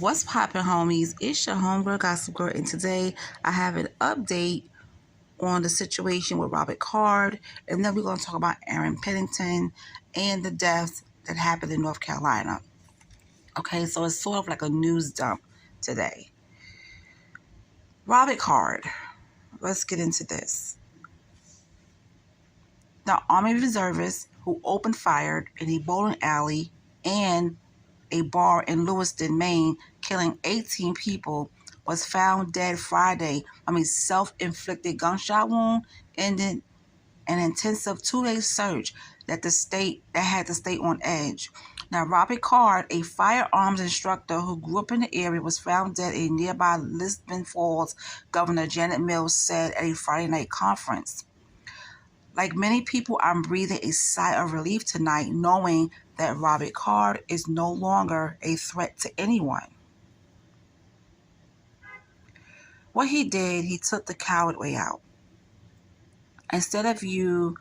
What's poppin', homies? It's your homegirl, Gossip Girl, and today I have an update on the situation with Robert Card, and then we're going to talk about Aaron Pennington and the deaths that happened in North Carolina. Okay, so it's sort of like a news dump today. Robert Card. Let's get into this. The Army reservists who opened fire in a bowling alley and a bar in Lewiston, Maine, killing 18 people, was found dead Friday from a self-inflicted gunshot wound ended an intensive 2-day search that had the state on edge. Now, Robert Card, a firearms instructor who grew up in the area, was found dead in nearby Lisbon Falls, Governor Janet Mills said at a Friday night conference. Like many people, I'm breathing a sigh of relief tonight, knowing that Robert Card is no longer a threat to anyone. What he did, he took the coward way out. Instead of you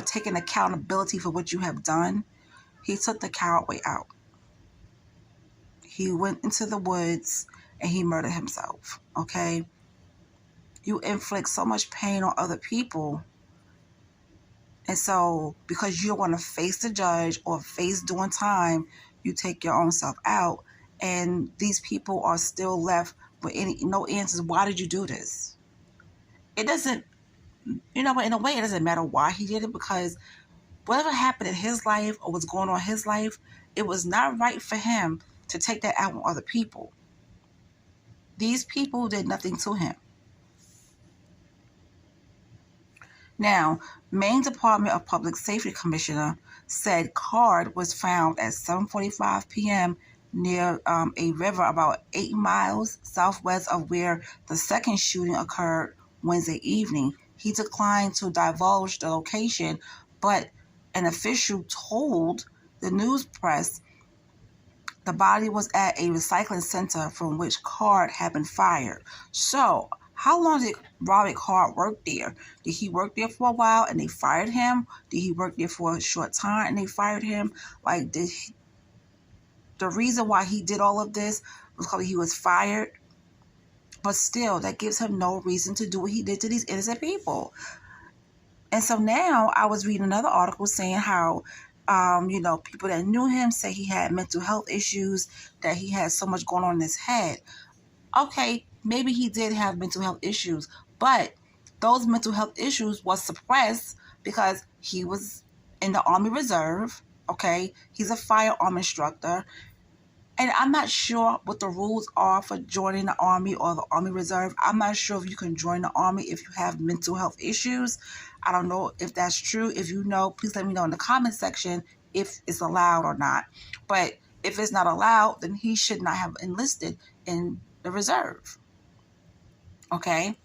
taking accountability for what you have done, he took the coward way out. He went into the woods and he murdered himself, okay? You inflict so much pain on other people. And so, because you don't want to face the judge or face doing time, you take your own self out. And these people are still left with no answers. Why did you do this? It doesn't, but in a way, it doesn't matter why he did it, because whatever happened in his life or what's going on in his life, it was not right for him to take that out on other people. These people did nothing to him. Now, Maine Department of Public Safety Commissioner said Card was found at 7:45 p.m. near a river about 8 miles southwest of where the second shooting occurred Wednesday evening. He declined to divulge the location, but an official told the news press the body was at a recycling center from which Card had been fired. So, how long did Robert Card work there? Did he work there for a while and they fired him? Did he work there for a short time and they fired him? The reason why he did all of this was because he was fired? But still, that gives him no reason to do what he did to these innocent people. And so now I was reading another article saying how people that knew him say he had mental health issues, that he had so much going on in his head. Okay, maybe he did have mental health issues, but those mental health issues was suppressed because he was in the Army Reserve, okay? He's a firearm instructor. And I'm not sure what the rules are for joining the Army or the Army Reserve. I'm not sure if you can join the Army if you have mental health issues. I don't know if that's true. If you know, please let me know in the comment section if it's allowed or not. But if it's not allowed, then he should not have enlisted in the reserve. Okay?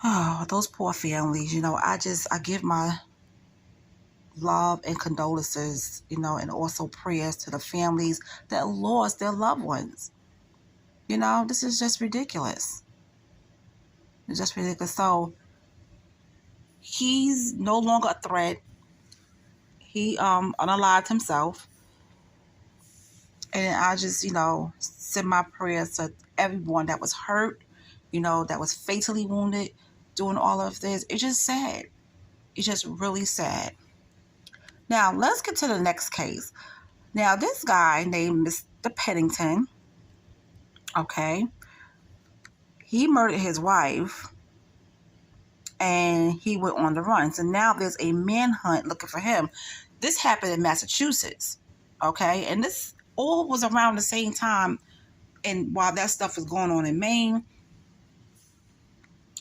Oh, those poor families, I give my love and condolences, and also prayers to the families that lost their loved ones. This is just ridiculous. It's just ridiculous. So he's no longer a threat. He unalived himself. And I just, send my prayers to everyone that was hurt, that was fatally wounded doing all of this. It's just sad. It's just really sad. Now, let's get to the next case. Now, this guy named Mr. Pennington, okay, he murdered his wife and he went on the run. So now there's a manhunt looking for him. This happened in Massachusetts, okay? And this all was around the same time, and while that stuff was going on in Maine,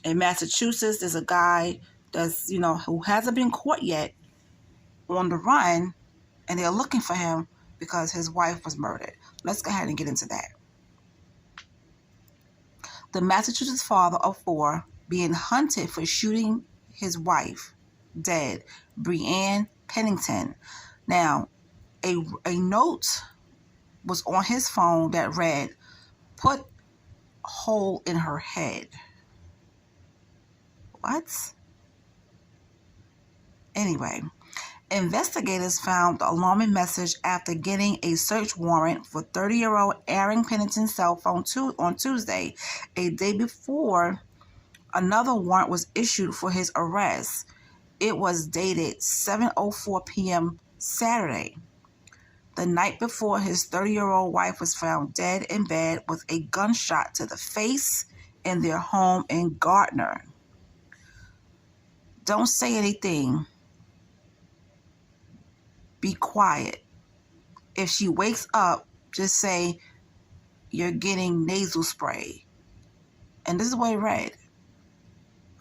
in Massachusetts, there's a guy that's, who hasn't been caught yet on the run, and they're looking for him because his wife was murdered. Let's go ahead and get into that. The Massachusetts father of 4 being hunted for shooting his wife dead, Breanne Pennington. Now, a note was on his phone that read, "Put hole in her head." What? Anyway, Investigators found the alarming message after getting a search warrant for 30-year-old Aaron Pennington's cell phone on Tuesday, a day before another warrant was issued for his arrest. It was dated 7:04 p.m. Saturday, the night before his 30-year-old wife was found dead in bed with a gunshot to the face in their home in Gardner. Don't say anything. Be quiet. If she wakes up, just say you're getting nasal spray. And this is what it read.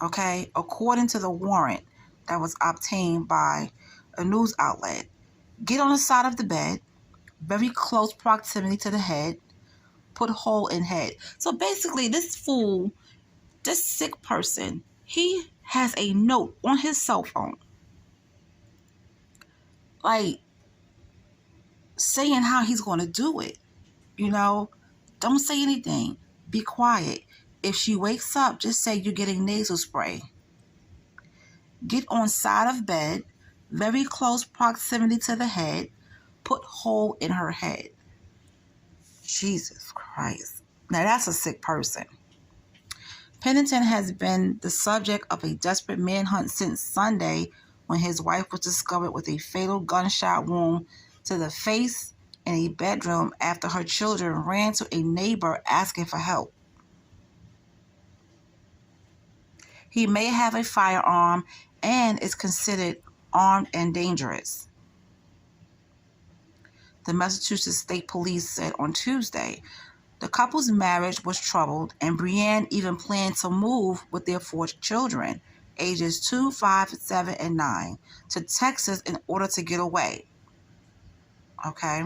Okay? According to the warrant that was obtained by a news outlet, get on the side of the bed, very close proximity to the head, put hole in head. So basically, this fool, this sick person, he has a note on his cell phone, like, saying how he's going to do it. You know, don't say anything. Be quiet. If she wakes up, just say you're getting nasal spray. Get on side of bed, very close proximity to the head, put hole in her head. Jesus Christ. Now that's a sick person. Pennington has been the subject of a desperate manhunt since Sunday when his wife was discovered with a fatal gunshot wound to the face in a bedroom after her children ran to a neighbor asking for help. He may have a firearm and is considered armed and dangerous, the Massachusetts State Police said on Tuesday. The couple's marriage was troubled, and Brianne even planned to move with their 4 children, ages 2, 5, 7, and 9, to Texas in order to get away. Okay?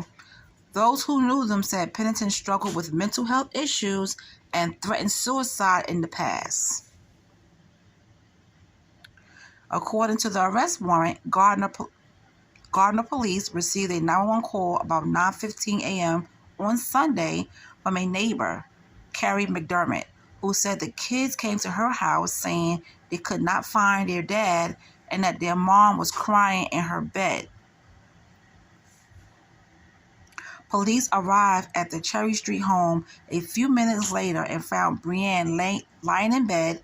Those who knew them said Pennington struggled with mental health issues and threatened suicide in the past. According to the arrest warrant, Gardner police received a 911 call about 9:15 a.m. on Sunday from a neighbor, Carrie McDermott, who said the kids came to her house saying they could not find their dad and that their mom was crying in her bed. Police arrived at the Cherry Street home a few minutes later and found Brianne lying in bed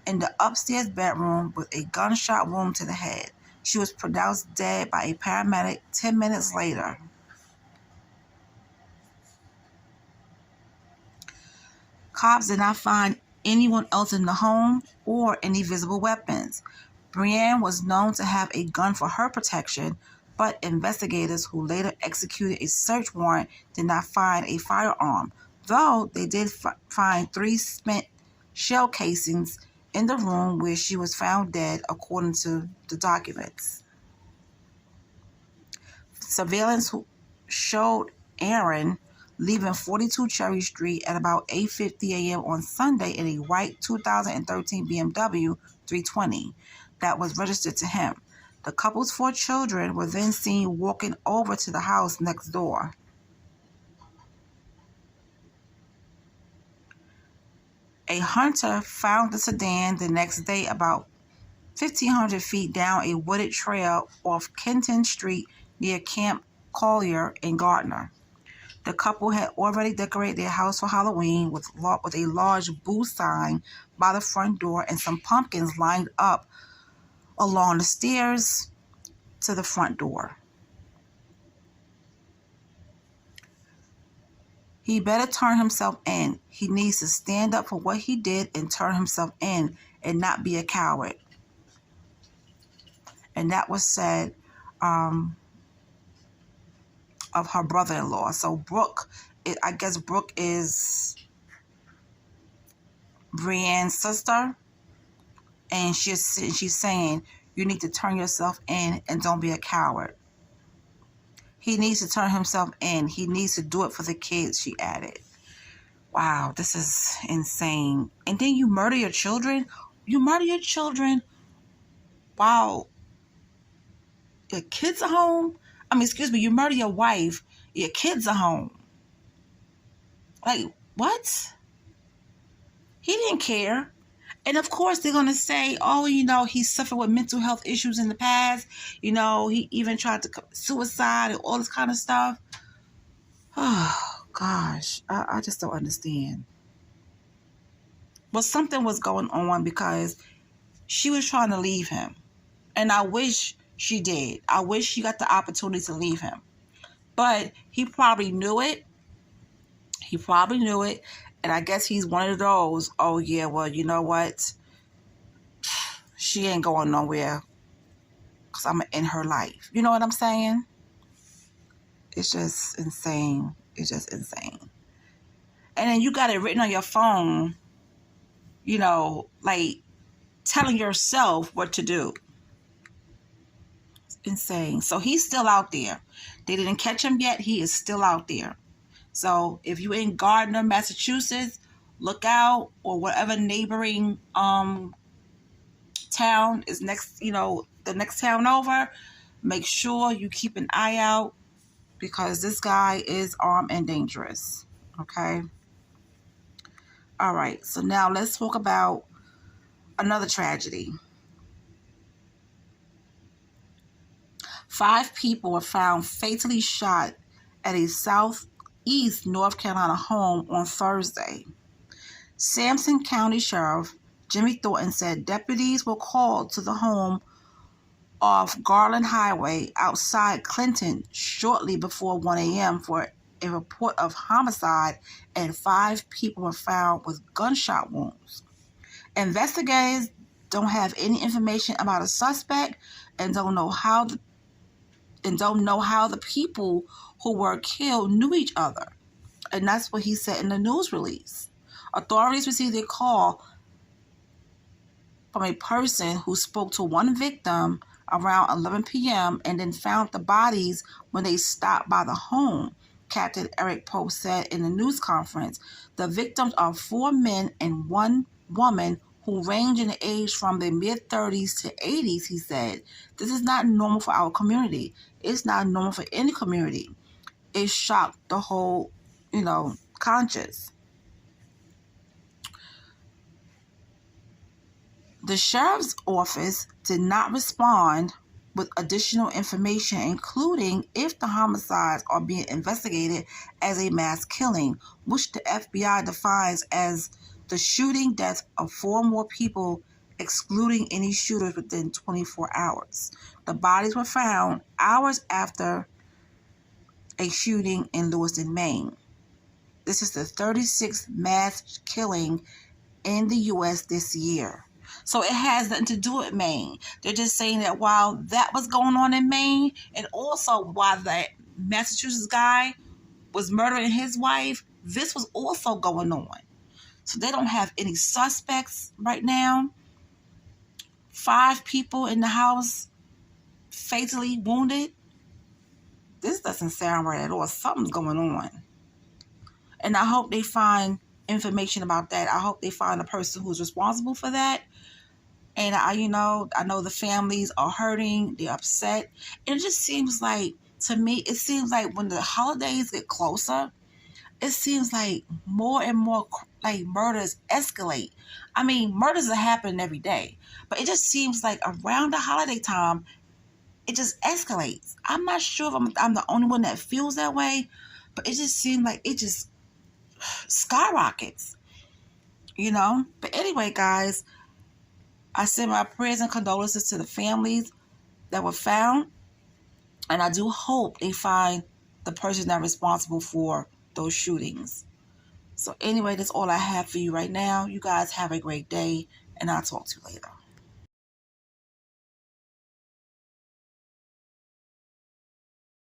in the upstairs bedroom with a gunshot wound to the head. She was pronounced dead by a paramedic 10 minutes later. Cops did not find anyone else in the home or any visible weapons. Brianne was known to have a gun for her protection, but investigators who later executed a search warrant did not find a firearm, though they did find 3 spent shell casings in the room where she was found dead, according to the documents. Surveillance showed Aaron leaving 42 Cherry Street at about 8:50 a.m. on Sunday in a white 2013 BMW 320 that was registered to him. The couple's 4 children were then seen walking over to the house next door. A hunter found the sedan the next day about 1,500 feet down a wooded trail off Kenton Street near Camp Collier in Gardner. The couple had already decorated their house for Halloween with a large boo sign by the front door and some pumpkins lined up along the stairs to the front door. He better turn himself in. He needs to stand up for what he did and turn himself in and not be a coward. And that was said of her brother-in-law. So Brooke, I guess Brooke is Brianne's sister. And she's saying, you need to turn yourself in and don't be a coward. He needs to turn himself in. He needs to do it for the kids, she added. Wow, this is insane. And then you murder your children? You murder your children while your kids are home? You murder your wife, your kids are home. Like, what? He didn't care. And of course, they're going to say, oh, he suffered with mental health issues in the past. He even tried to commit suicide and all this kind of stuff. Oh, gosh. I just don't understand. Well, something was going on because she was trying to leave him. And I wish she did. I wish she got the opportunity to leave him. But he probably knew it. He probably knew it. And I guess he's one of those, oh, yeah, well, you know what? She ain't going nowhere because I'm in her life. You know what I'm saying? It's just insane. It's just insane. And then you got it written on your phone, like telling yourself what to do. It's insane. So he's still out there. They didn't catch him yet. He is still out there. So if you're in Gardner, Massachusetts, look out, or whatever neighboring town is next, the next town over. Make sure you keep an eye out because this guy is armed and dangerous. Okay. All right. So now let's talk about another tragedy. 5 people were found fatally shot at a southeast North Carolina home on Thursday. Sampson County Sheriff Jimmy Thornton said deputies were called to the home off Garland Highway outside Clinton shortly before 1 a.m. for a report of homicide, and 5 people were found with gunshot wounds. Investigators don't have any information about a suspect and don't know how the people who were killed knew each other. And that's what he said in the news release. Authorities received a call from a person who spoke to one victim around 11 p.m. and then found the bodies when they stopped by the home, Captain Eric Pope said in the news conference. The victims are 4 men and 1 woman who range in age from the mid-30s to 80s, he said. This is not normal for our community. It's not normal for any community. It shocked the whole, conscience. The sheriff's office did not respond with additional information, including if the homicides are being investigated as a mass killing, which the FBI defines as the shooting death of 4 more people, excluding any shooters within 24 hours. The bodies were found hours after a shooting in Lewiston, Maine. This is the 36th mass killing in the U.S. this year. So it has nothing to do with Maine. They're just saying that while that was going on in Maine, and also while that Massachusetts guy was murdering his wife, this was also going on. So they don't have any suspects right now. 5 people in the house fatally wounded. This doesn't sound right at all. Something's going on. And I hope they find information about that. I hope they find the person who's responsible for that. And I know the families are hurting. They're upset. And it just seems like, to me, it seems like when the holidays get closer, it seems like more and more like murders escalate. I mean, murders are happening every day. But it just seems like around the holiday time, it just escalates. I'm not sure if I'm the only one that feels that way. But it just seems like it just skyrockets. But anyway, guys, I send my prayers and condolences to the families that were found. And I do hope they find the person that's responsible for those shootings. So anyway, that's all I have for you right now. You guys have a great day, and I'll talk to you later.